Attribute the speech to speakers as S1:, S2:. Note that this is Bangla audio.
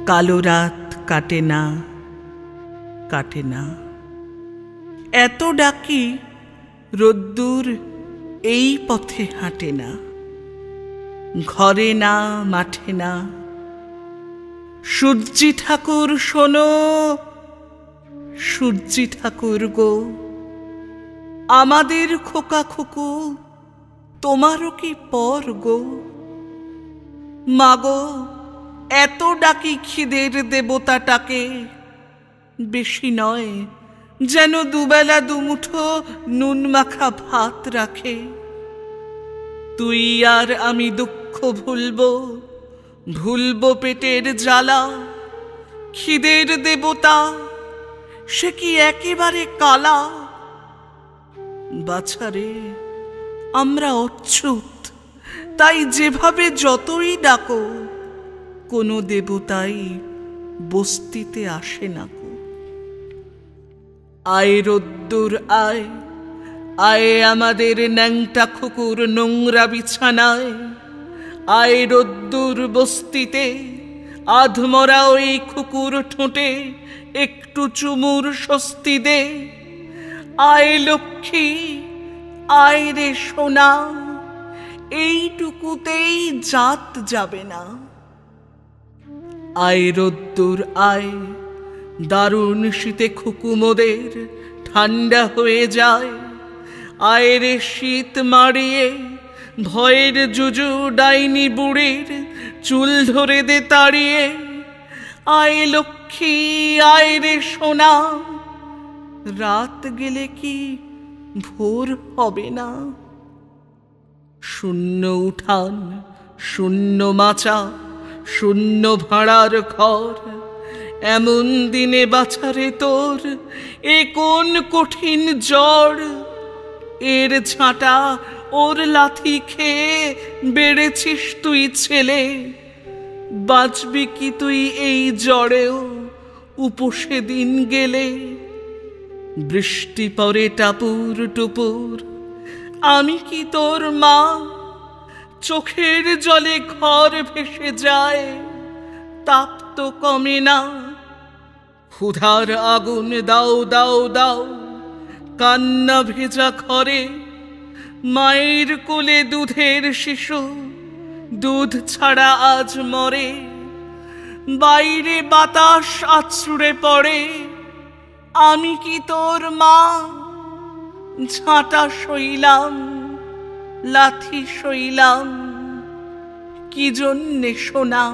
S1: কালো রাত কাটে না, কাটে না। এত ডাকি রোদ্দুর এই পথে হাঁটে না। ঘরে না, মাঠে না। সূর্যি ঠাকুর শোনো, সূর্যি ঠাকুর গো, আমাদের খোকা খোকু তোমারও কি পর গো? মাগো, এত ডাকি খিদের দেবতাটাকে, বেশি নয় যেন দুবেলা দুমুঠো নুন মাখা ভাত রাখে। তুই আর আমি দুঃখ ভুলবো, ভুলবো পেটের জ্বালা। খিদের দেবতা সে কি একেবারে কালা? বাছারে, আমরা অচ্যুত, তাই যেভাবে যতই ডাকো কোনো দেবতাই বস্তিতে আসে না গো। আয় রোদ্দুর আয়, আয় আমাদের ন্যাংটা খুকুর নোংরা বিছানায়। আয় রোদ্দুর বস্তিতে, আধমরা ওই খুকুর ঠোঁটে একটু চুমুর স্বস্তি দে। আয় লক্ষ্মী, আয় রে সোনা, এইটুকুতেই জাত যাবে না। আয় রোদ্দুর আয়, দারুণ শীতে খুকুমোদের ঠান্ডা হয়ে যায়। আয় রে শীত মারিয়ে, ভয়ের জুজু ডাইনি বুড়ির চুল ধরে দে তাড়িয়ে। আয় লক্ষ্মী, আয় রে সোনা, রাত গেলে কি ভোর হবে না? শূন্য উঠান, শূন্য মাচা, শূন্য ভাড়ার ঘর, এমন দিনে বাছারে তোর এ কোন কঠিন জ্বর? এর ঝাঁটা ওর লাথি খেয়ে বেড়েছিস তুই ছেলে, বাঁচবি কি তুই এই জ্বরেও উপসে দিন গেলে? বৃষ্টি পরে টাপুর টুপুর, আমি কি তোর মা? চোখের জলে ঘর ভেসে যায়, তাপ তো কমে না। ক্ষুধার আগুন দাও দাও দাও, কান্না ভেজা ঘরে। মায়ের কোলে দুধের শিশু, দুধ ছাড়া আজ মরে। বাইরে বাতাস আছড়ে পড়ে, আমি কি তোর মা? ঝাঁটা সইলাম, লাথি সইলাম, কি জন্যে সোনা?